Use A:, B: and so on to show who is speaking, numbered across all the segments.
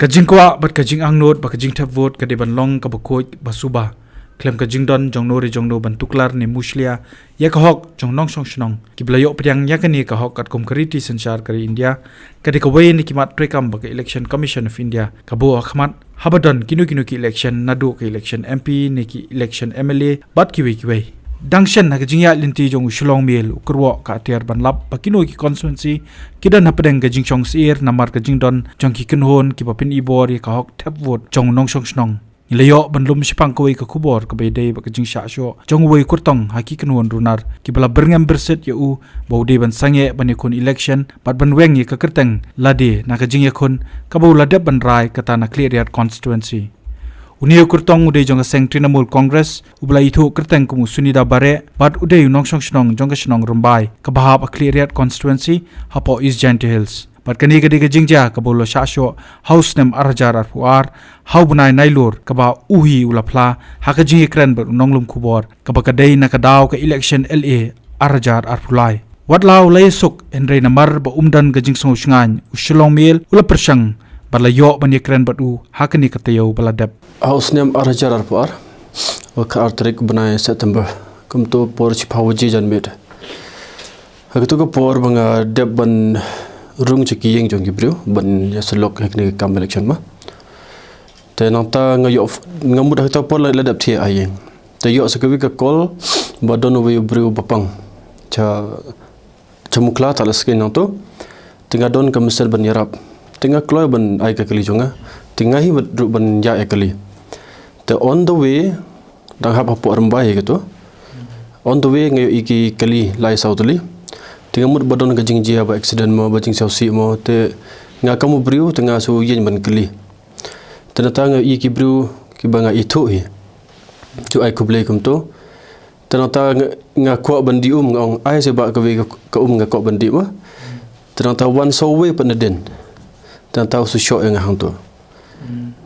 A: Kajing kwa bat kajing angnot ba kajing thep vote kade ban long ka bakoi basuba klem kajing don jongno re jongno ban tuklar ne muslia ya ka hok jongnong song shnong kiblayo pryang ya kani ka hok kat komkariti sanchar kari India kade ka way ni kimat trekam ba election commission of India ka bo akhmat habadon kinu ki election nadu ka election MP ne ki election MLA bat ki we Dangshan na kajingya linti jong Shillong Mail Kyrwoh ka Atiar ban lap pakino ki constituency kidan hapadeng kajing chong sir namar kajing don jong ki kinhon ki papin ibor ka hok thep vote jong nong song snong ilayo ban lum sipang kawai ka kubor ka bedai ba kajing Shah shoh jong wei kyrtong haki kinhon runar ki bala berngam berset yu baude ban sange ban ikon election bat ban weng ka kerteng lade na kajing yakon ka bau ladap ban rai kata na Khliehriat constituency Uniyo kyrtong uday jong seng Trinamool Congress ubla itu kerteng kumu sunida bare bat uday nong song snong jong snong rumbai kabahap a Khliehriat constituency hapo East Giant Hills bat kani gadi jingja kabolo Shah shoh house nem arjar arpuar hau bunai nailur kaba uhi ulapla hakajing ikran ber nonglum kubor kaba kadai na kadaw ka election LA arjar arpulai watlaw laysuk enre namar ba umdan gajing song shngan Shillong Mail ula persang balayo ban ikran batu hakani katayo baladap
B: House name Arajar Arpuar, Waka Artrik Bunai September, come to Porch Pawaji Janmid. I took a poor banga deb ban room chiki yang John Gibril, ban Yasalok Hackney Cam election ma. Then on tang of Namuda Pola led up here aying. The yachts a week call, but don't know where you brew Bapang. Chamukla Talaskin Nato, Tingadon Kamisel Ban Yarap, Tinga Cloy ban Aika Kalijonga, Tingahi ban Ya Ekali. The on the way dang hap hapo armbai gitu on the way ngayo iki kali lai sautuli tingamut badon kajing jia ba accident mo bajing sausi mo te nga kamu briu tengah su yen ban kali tenata ngayo iki briu ki banga itu hi tu ai kublei kum to tenata nga ko bandi ngong ai se ba ka we ka nga ko bandi ma tenata one so way paneden tenata su show nga hang to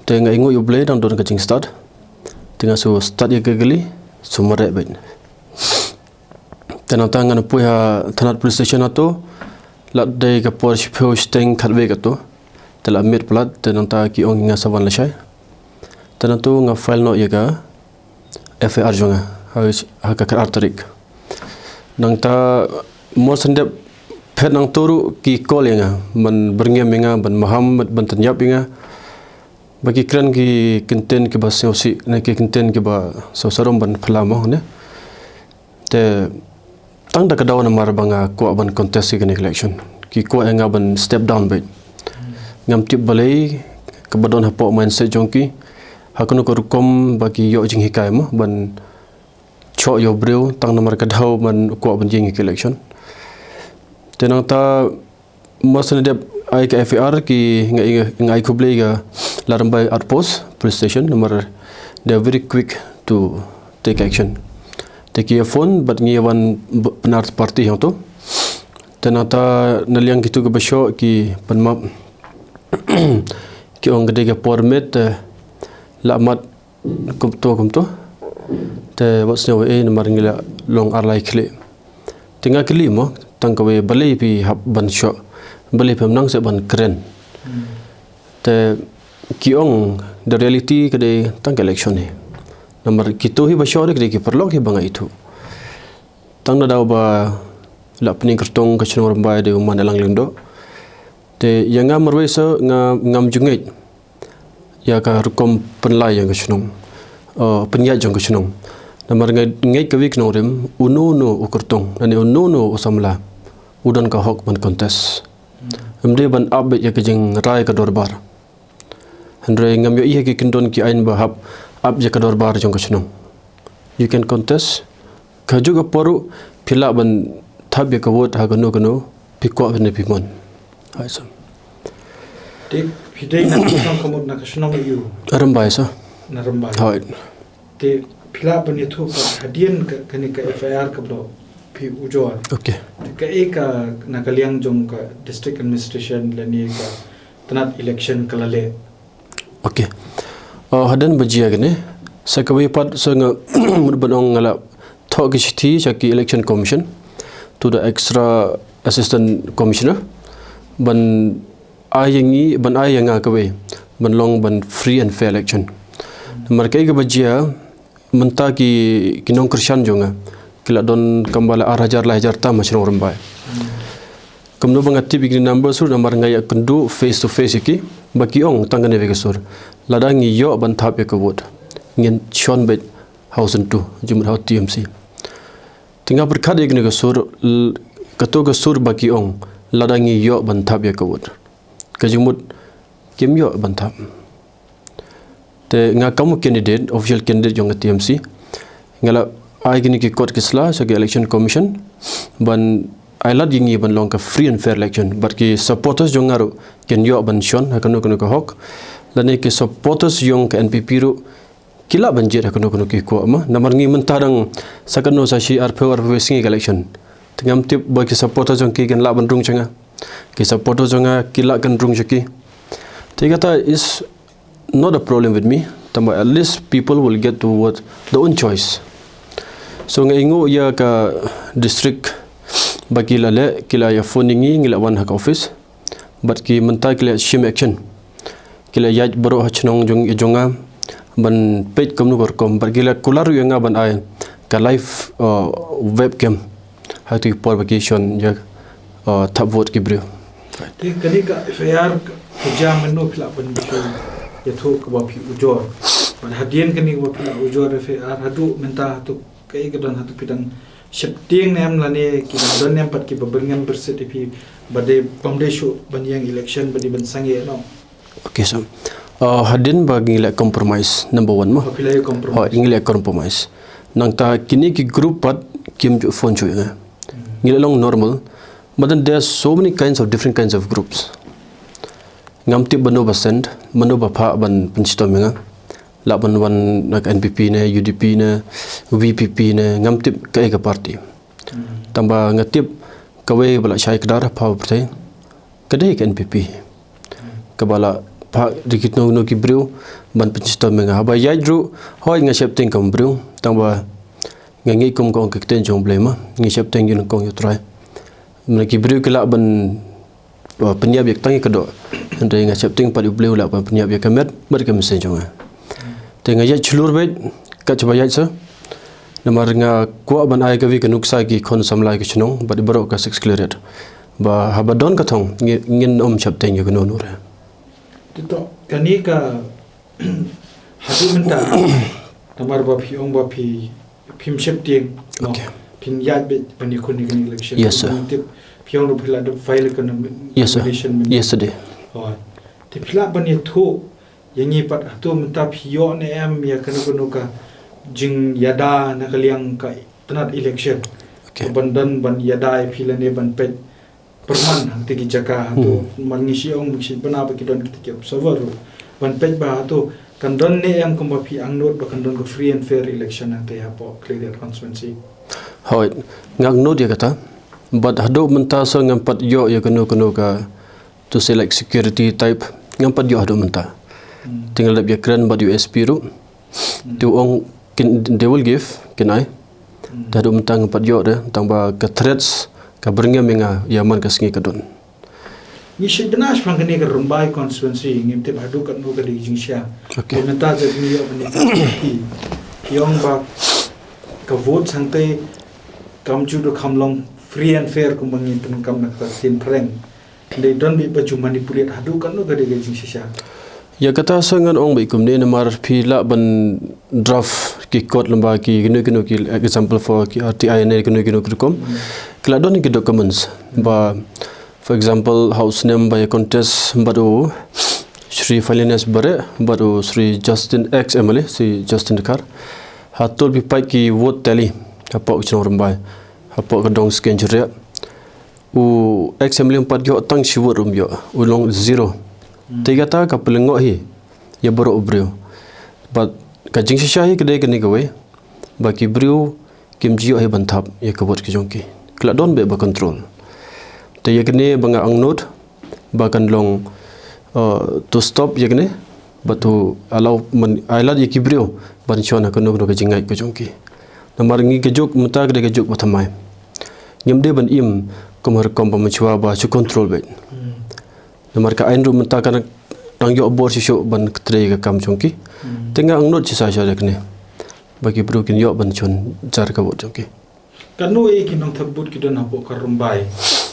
B: te nga ingo yu blei dang don kajing start tengah su start ya gagali sumarek baik. Dan antara dengan punya tanat police station atau lak day ke Porsche Post Tank katwe atau telah ambil pelat dan antara ki ong ingat sawan lesai. Dan itu ngah file note ya ka FAR juga harus hakakat arterik. Nang ta mau sendep pet nang turu ki call ya man berngem ya ban Muhammad ban tenyap ya bagi keren ki konten ki bahasa osi ne ki konten ki bah sosarom ban pelama ne te tang da kadaw na mar banga ko ban contest ki election ki ko nga ban step down bait ngam tip balai ke badon hapo mindset jongki hakunu ko rukom bagi yo jing hikai mo ban cho yo breu tang na mar kadaw ban ko ban jing ki election te nang ta masne de ai ka FAR ki ngai kublei ga Larambai Outpost police station number they are very quick to take action. Take your phone but ngi wan penart party yang tu. Tenata naliang gitu ke besok ki penmap ki ong gede ke permit lamat kumto te what's new number ngila long arlai kli. Tinggal kli mo tangkawe balai pi hab ban shot balai pemnang se ban keren. Te kiong the reality kade tang election ni number kito hi basyo kade ki perlok hi banga itu tang da ba la pning kyrtong ka chnor mbai de man lang lindo te yanga marwe so ngam jungai ya ka rukom penlai yang kchnong penya jong kchnong number ngai ka wik norem uno ukyrtong ani uno usamla udan ka hok ban contest amde ban abet ya kajing rai ka dorbar Andre ngam yo iya ki kendon ki ain bahap ab je kador bar jong kchnong you can contest ka juga poru pila ban thab ye ka vote ha gano pikwa ne pimon aisam
A: te pidai na kchnong kamot na kchnong yu
B: arambai so
A: na rambai
B: hai
A: te pila ban yethu ka hadien ka kani ka FIR ka blo pi ujor
B: okay
A: ka eka na kaliang jong ka district administration lani ka tanat election kalale
B: okay hadan bajia gane sakawi pat sanga murbanong ngala thok ki chaki election commission to the extra assistant commissioner ban ayangi ban ayanga kawe ban long ban free and fair election namar kai ga bajia menta ki kinong krishan jonga kila don kambala 6,000 ta machnong rambai kamno bangati bigri number sur namar ngai kundu face to face ki baki ong tangane vega sur ladangi yo ban thap ya kabot ngin chon bet house tu jumur hau TMC tinga berkhad igne ga sur kato ga sur baki ong ladangi yo ban thap ya kabot kajumut kim yo ban thap te nga kamu candidate official candidate jong TMC ngala ai gini ki court kisla sebagai election commission ban ai lad yingi ban long ka free and fair election but ki supporters jong ngaru ken yo ban shon hakano kono ka hok lane ki supporters jong ka NPP ru kila banjir hakano kono ki ko ma namar ngi mentarang sakano sa shi arpe sngi election tengam tip ba ki supporters jong ki gen la ban rung changa ki supporters jong kila kan rung chaki tegata is not a problem with me tamba at least people will get to what the own choice so ngaingo ya ka district bagi lale kila ya phoningi ngila wan hak office but ki menta kila shim action kila yaj baro hachnong jong jonga ban page komnu gor kom bagi la kularu yanga ban ai ka live webcam hati por vacation ya thap vote ki brio
A: ti kani ka FIR jam no phila ban bicho ya thu ka ba phi ujor ban hadien kani wa phila ujor FIR hadu menta tu kai ka don hatu pidang shifting nem lane ki don nem pat ki babengam berset pi bade pamde show ban yang election badi ban sange no
B: okay so hadin bagi la compromise number 1 ma
A: phila compromise
B: ingile compromise nang ta kini ki group pat kim ju phone chu nga ngile long normal but then there are so many kinds of different kinds of groups ngamti bano basend mano bapha ban pinchtom nga la ban wan nak NPP ne UDP ne VPP ne ngamti kai ka party tamba ngatip kawe bala shai kadar phaw prthai kadai ka NPP kabala pha dikit no ki brio ban pinchtom nga ba yajru hoi nga shepting kam brio tamba ngangi kum kong ka ten jong blema ngi shepting yun kong yu try mereka beri kelak ban penyiap yak tangi kedok anda ingat shepting pada beliau lah penyiap yak kamet mereka mesti jonga tengah yat celur bet kat coba yat sa namar nga kuat ban ai kawi kanuk sa ki kon samlai ke chnong bad barok ka sex Khliehriat ba habadon ka thong ngin shepting yak no nur
A: tito kani ka hadu menta namar ba phi ong ba phi phim shepting
B: okay
A: pin yat bet pani kun ni election
B: yes sir
A: pion ro phila do file kan
B: yes sir yesterday
A: oh ti phila ban ye tho yangi pat to menta phio ne em ya kan ko ka jing yada na kaliang ka tanat election
B: okay
A: bandan ban yada phila ne ban pet perman hanti ki jaka to mangisi ong bisi bana ba ki don ki ke observer ban pet ba to kan don ne em ko ba phi ang not ba kan don ko free and fair election ang te ha po Khliehriat constituency
B: hoi ngak no dia kata but hado menta so ngampat yo ya kono ka to say like security type ngampat yo hado menta tinggal lab ya kran bad USP ru tu ong they will give can I hado menta ngampat yo de tangba ka threats ka bringam nga yaman ka sngi kadon
A: ni shibnash pangani ka rumbai constituency ngimte hado kan no ka di jingsha
B: okay
A: menta je ni yo ni yong ba ka vote sangte kam chu do khamlong free and fair ko mangin tum kam nak tin prank they don't be baju manipulate hadu kan no gade ge jingsha
B: ya kata sangan ong bai kumne na mar phila ban draft ki court lamba ki gnu ki example for ki Atiar ne gnu kom kala don ki documents ba for example house name by contest bado Shri Finance bare bado Shri Justin X MLA si Justin Kar hatul bi pai ki vote tally apa uchong rambai apa kadong scan jeria u X MLA 4 yo tang shiwo rum yo ulong 0 tiga ta ka pelengo hi ya bro brio but ka jing shahi kedai kani gawe baki brio kim jio hi banthap ya kabot ki jongki kala don be ba control te yakne banga angnot ba kan long to stop yakne batu allow man ailad yakibrio ban chona kono ko jingai ko jongki namar ngi ke jok mutak de ke jok bathamai nyamde ban im komar kom pamchwa ba chu control be namar ka ain ru mutak kan Tang yo bor si show ban tre ka kam chongki. Tenga ang not chi sa sha rekne. Bagi bro kin yo ban chon jar ka bot chongki.
A: Kanu kinong thabut kidon hapo karumbai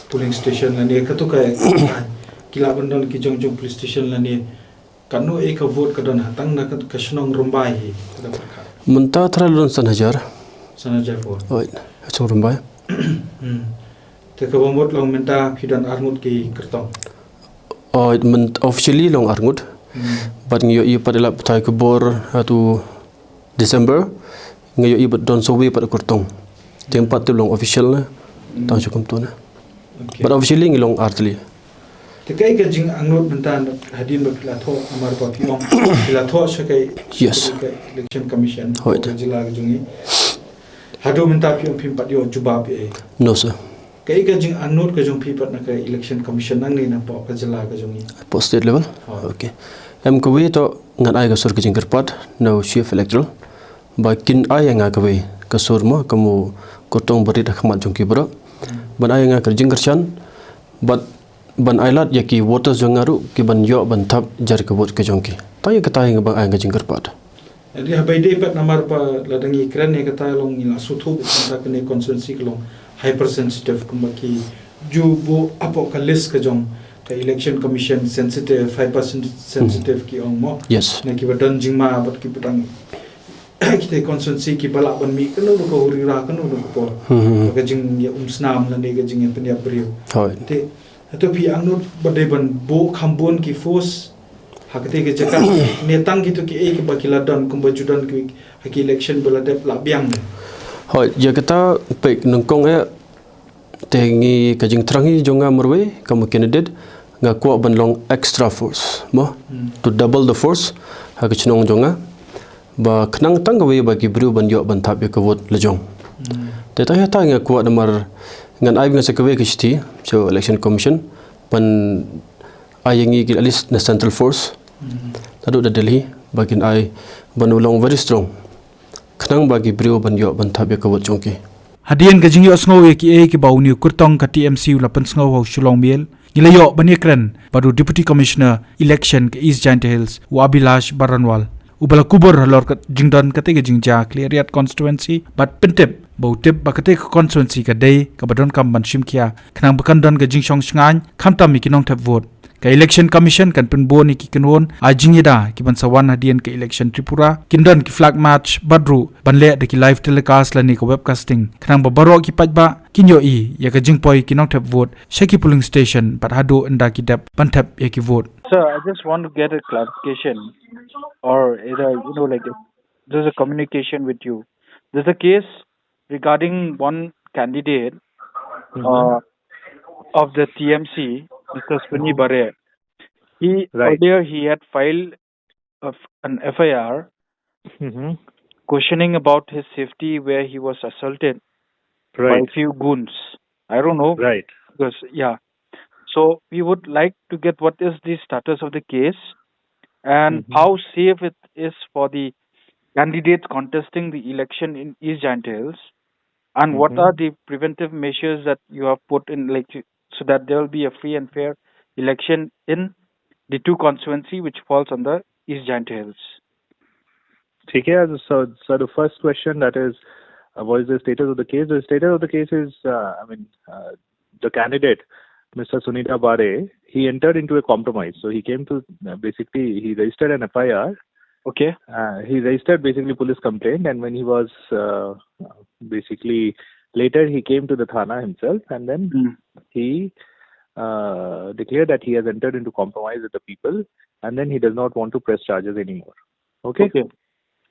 A: polling station lani katuka kila bandon ki jongjong police station lani kanu ka vote kadon hatang na ka shnong rumbai hi kada parkha
B: Menta thra lon san hajar.
A: sanajar vote
B: Oi, chong rumbai.
A: te ka bomot long menta phidan armut ki kyrtong
B: Oi, men officially long arngut. But ngayo i padela thai ko bor atu December ngayo i don so we pad kurtong. Tempat tu long official na tang chukum tu na. But officially ngilong artli.
A: te kai ka jing angnot menta hadin ba pila tho amar ba piong pila tho sakai
B: Yes.
A: election commission
B: Hoi.
A: jila ga jungi hado menta piong phim patyo jubab e
B: No sir.
A: kai ka jing angnot ka jong phi pat na ka election commission nang ni na po ka jila ga jungi
B: Post state level. Okay. Em ko we to ngan ai ga sur kijing kerpat no chief electoral. Ba kin ai nga ka we ka sur mo kamu kurtong berit khmat jong ki bro. Ban ai nga kerjing kerchan but ban ailat yaki voters jongaru ki ban yo ban thap jar ka vot ka jong ki. Ta ka tai nga bang ai ga jing kerpat.
A: Jadi habai day pat namar pa ladangi kran ne kata long ila suthu ta kene constituency long hypersensitive kumbaki jubo apo ka list ka jong ka election commission sensitive 5% sensitive ki ong mo
B: Yes.
A: ne ki badan jingma bat ki patang kita constituency ki bala ban mi kanu ko huri ra kanu ko ka jing ya snam la ne ka jing pen ya brio
B: Hoi.
A: te to pi angno badai ban bo khambon ki force hakte ke jaka netang gitu ki ek bakila dan kumba judan ki haki election bela dep la biang
B: Hoi, ya kata pek nengkong e tengi kajing terangi jonga merwe kamu candidate nga kuat ban long extra force mo to double the force ha ka chnong jonga ba khnang tang we bagi bru ban yo ban thap ya ka vote lejong te ta ya ta nga kuat namar ngan ai nga sakawe ki sti so election commission ban ayangi ki at least na central force tadu da Delhi bagin ai banulong very strong khnang bagi brio ban yo ban thap ya ka vote chongki
A: hadian ka jing yo sngo ki e ki bauni kurtong ka TMC la pen sngo ho Shillong Mail nilayo banikran baru deputy commissioner election ke East Giant Hills Wabilash Baranwal ubala kubur halor ka jingdon ka te jingja Khliehriat constituency but pentep bautep bakate ka constituency ka dei ka badon kam ban shimkia khnang bakandon ka jingshong sngan khamta mi kinong thep vote ka election commission kan pen boni ki kinwon ajingida ki ban sawan hadian ka election Tripura kindon ki flag match badru banle de ki live telecast lani ka webcasting khnang babaro ki pajba kinyo i ya ka jingpoi kinong thep vote shaki polling station but hado nda ki dep ban thep ya ki vote. Sir, I just want to get a clarification or either like there's a communication with you. There's a case regarding one candidate of the TMC, Mr. Spini Bare. Earlier he had filed an FIR questioning about his safety where he was assaulted by a few goons. I don't know.
C: Right.
A: Because, so we would like to get what is the status of the case and how safe it is for the candidates contesting the election in East Giant Hills, and what are the preventive measures that you have put in, so that there will be a free and fair election in the two constituency which falls on the East Giant Hills.
C: Okay, so the first question, that is, what is the status of the case? The status of the case is, the candidate, Mr. Sunita Bare, he entered into a compromise. So he came to, basically, he registered an FIR.
A: Okay.
C: He registered basically police complaint, and when he was basically later he came to the Thana himself, and then he declared that he has entered into compromise with the people, and then he does not want to press charges anymore. Okay.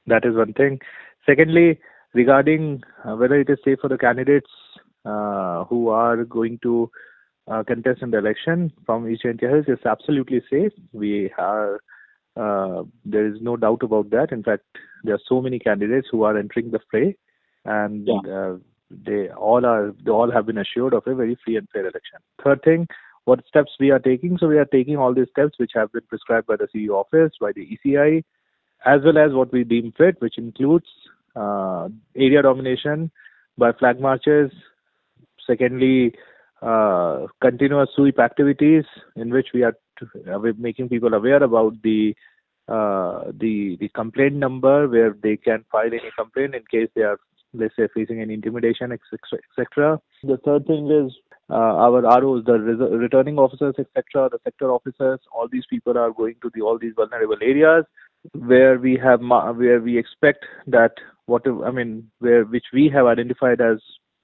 C: That is one thing. Secondly, regarding whether it is safe for the candidates who are going to contest in the election from East Giant Hills, it's absolutely safe. We are there is no doubt about that. In fact, there are so many candidates who are entering the fray, and they all have been assured of a very free and fair election. Third thing, what steps we are taking? So we are taking all these steps which have been prescribed by the CEO office, by the ECI, as well as what we deem fit, which includes area domination by flag marches. Secondly, continuous sweep activities in which we're making people aware about the complaint number where they can file any complaint in case they are, let's say, facing any intimidation, etc. The third thing is our ROs, the returning officers, etc., the sector officers, all these people are going to all these vulnerable areas where we expect that which we have identified as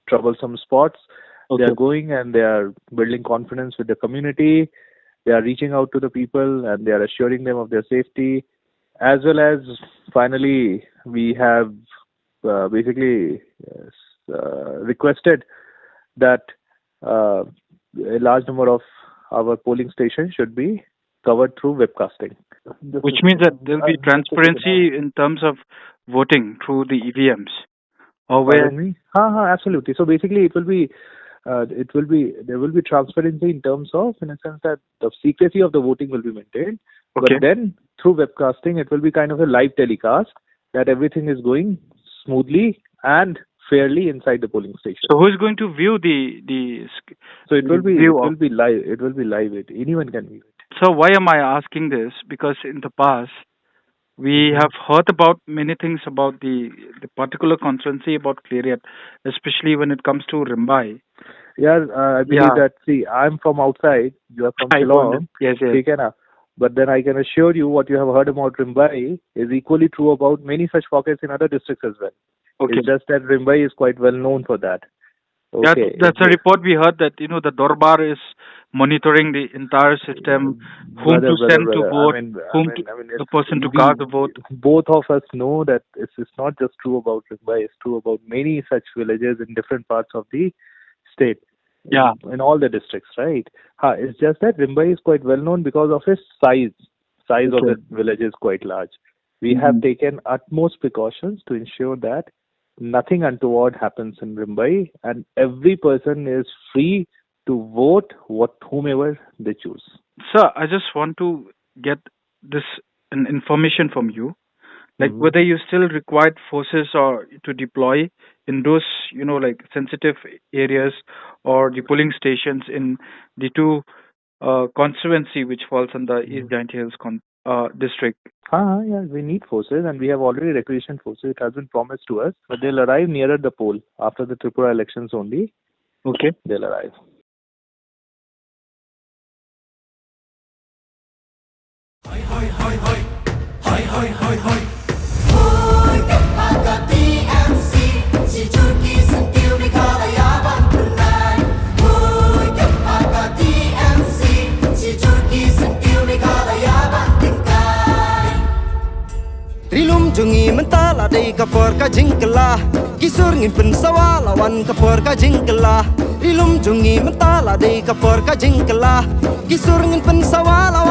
C: troublesome spots.
A: Okay.
C: They are going and they are building confidence with the community. They are reaching out to the people and they are assuring them of their safety. As well as, finally, we have requested that a large number of our polling stations should be covered through webcasting.
A: Which means that there will be transparency in terms of voting through the EVMs. Or where?
C: Absolutely. So basically, there will be transparency in terms of, in a sense that the secrecy of the voting will be maintained.
A: Okay.
C: But then through webcasting, it will be kind of a live telecast that everything is going smoothly and fairly inside the polling station.
A: So who is going to view the?
C: So it will be live. It will be live. Anyone can view it.
A: So why am I asking this? Because in the past, we have heard about many things about the particular constituency about Khliehriat, especially when it comes to Rimbai.
C: Yeah, I believe that. See, I'm from outside. You are from Shillong.
A: Yes.
C: But then I can assure you, what you have heard about Rimbai is equally true about many such pockets in other districts as well.
A: Okay.
C: It's just that Rimbai is quite well known for that. Okay.
A: That's a report we heard that, the Dorbar is monitoring the entire system, whom to send to vote, the person to cast the vote.
C: Both of us know that it's not just true about Rimbai, it's true about many such villages in different parts of the state.
A: Yeah.
C: In all the districts, right? It's just that Rimbai is quite well known because of its size. Size of the village is quite large. We have taken utmost precautions to ensure that nothing untoward happens in Rimbai, and every person is free to vote whomever they choose.
A: Sir, I just want to get this information from you, like whether you still required forces or to deploy in those, sensitive areas or the polling stations in the two constituency which falls under East Giant Hills district.
C: Yeah, we need forces and we have already requisitioned forces. It has been promised to us, but they'll arrive nearer the poll after the Tripura elections only.
A: Okay.
C: They'll arrive.
D: TMC, si Turki sentiu Meghalaya bantuan. TMC, si Turki sentiu Meghalaya bantingkai. Rilum jungi mentala dei kapor ka jingkela, kisur ngin pensawa lawan kapor ka jingkela. Rilum jungi mentala dei kapor ka jingkela, kisur ngin pensawa lawan